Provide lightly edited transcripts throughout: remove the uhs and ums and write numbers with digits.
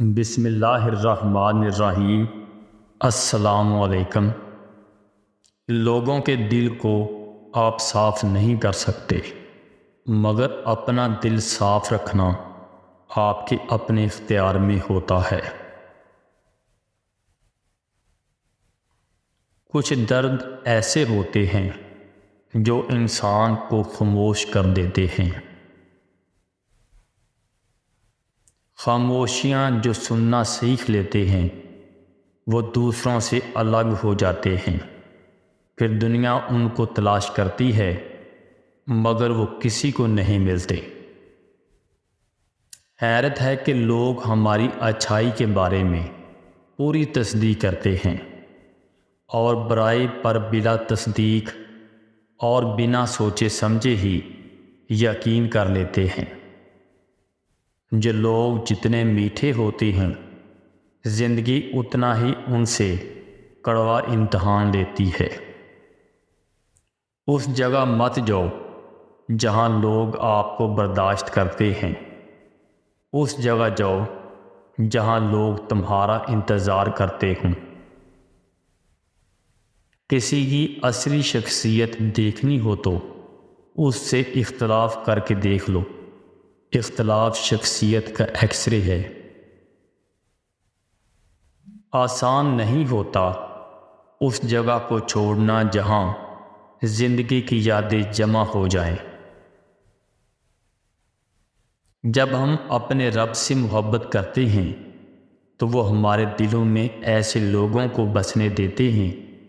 بسم اللہ الرحمن الرحیم۔ السلام علیکم۔ لوگوں کے دل کو آپ صاف نہیں کر سکتے، مگر اپنا دل صاف رکھنا آپ کے اپنے اختیار میں ہوتا ہے۔ کچھ درد ایسے ہوتے ہیں جو انسان کو خاموش کر دیتے ہیں، خاموشیاں جو سننا سیکھ لیتے ہیں وہ دوسروں سے الگ ہو جاتے ہیں۔ پھر دنیا ان کو تلاش کرتی ہے مگر وہ کسی کو نہیں ملتے۔ حیرت ہے کہ لوگ ہماری اچھائی کے بارے میں پوری تصدیق کرتے ہیں اور برائی پر بلا تصدیق اور بنا سوچے سمجھے ہی یقین کر لیتے ہیں۔ جو لوگ جتنے میٹھے ہوتے ہیں زندگی اتنا ہی ان سے کڑوا امتحان لیتی ہے۔ اس جگہ مت جاؤ جہاں لوگ آپ کو برداشت کرتے ہیں، اس جگہ جاؤ جہاں لوگ تمہارا انتظار کرتے ہوں۔ کسی کی اصلی شخصیت دیکھنی ہو تو اس سے اختلاف کر کے دیکھ لو۔ اختلاف شخصیت کا ایکس رے ہے۔ آسان نہیں ہوتا اس جگہ کو چھوڑنا جہاں زندگی کی یادیں جمع ہو جائیں۔ جب ہم اپنے رب سے محبت کرتے ہیں تو وہ ہمارے دلوں میں ایسے لوگوں کو بسنے دیتے ہیں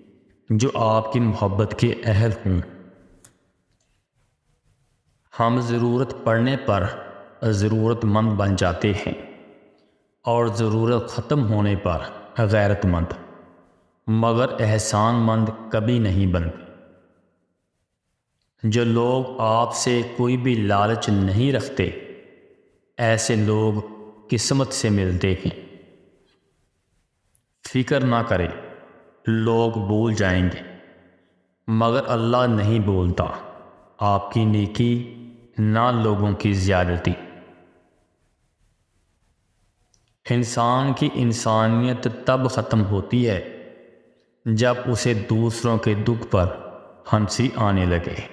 جو آپ کی محبت کے اہل ہوں۔ ہم ضرورت پڑنے پر ضرورت مند بن جاتے ہیں اور ضرورت ختم ہونے پر غیرت مند، مگر احسان مند کبھی نہیں بنتے۔ جو لوگ آپ سے کوئی بھی لالچ نہیں رکھتے ایسے لوگ قسمت سے ملتے ہیں۔ فکر نہ کریں، لوگ بھول جائیں گے مگر اللہ نہیں بولتا۔ آپ کی نیکی نہ لوگوں کی زیادتی۔ انسان کی انسانیت تب ختم ہوتی ہے جب اسے دوسروں کے دکھ پر ہنسی آنے لگے۔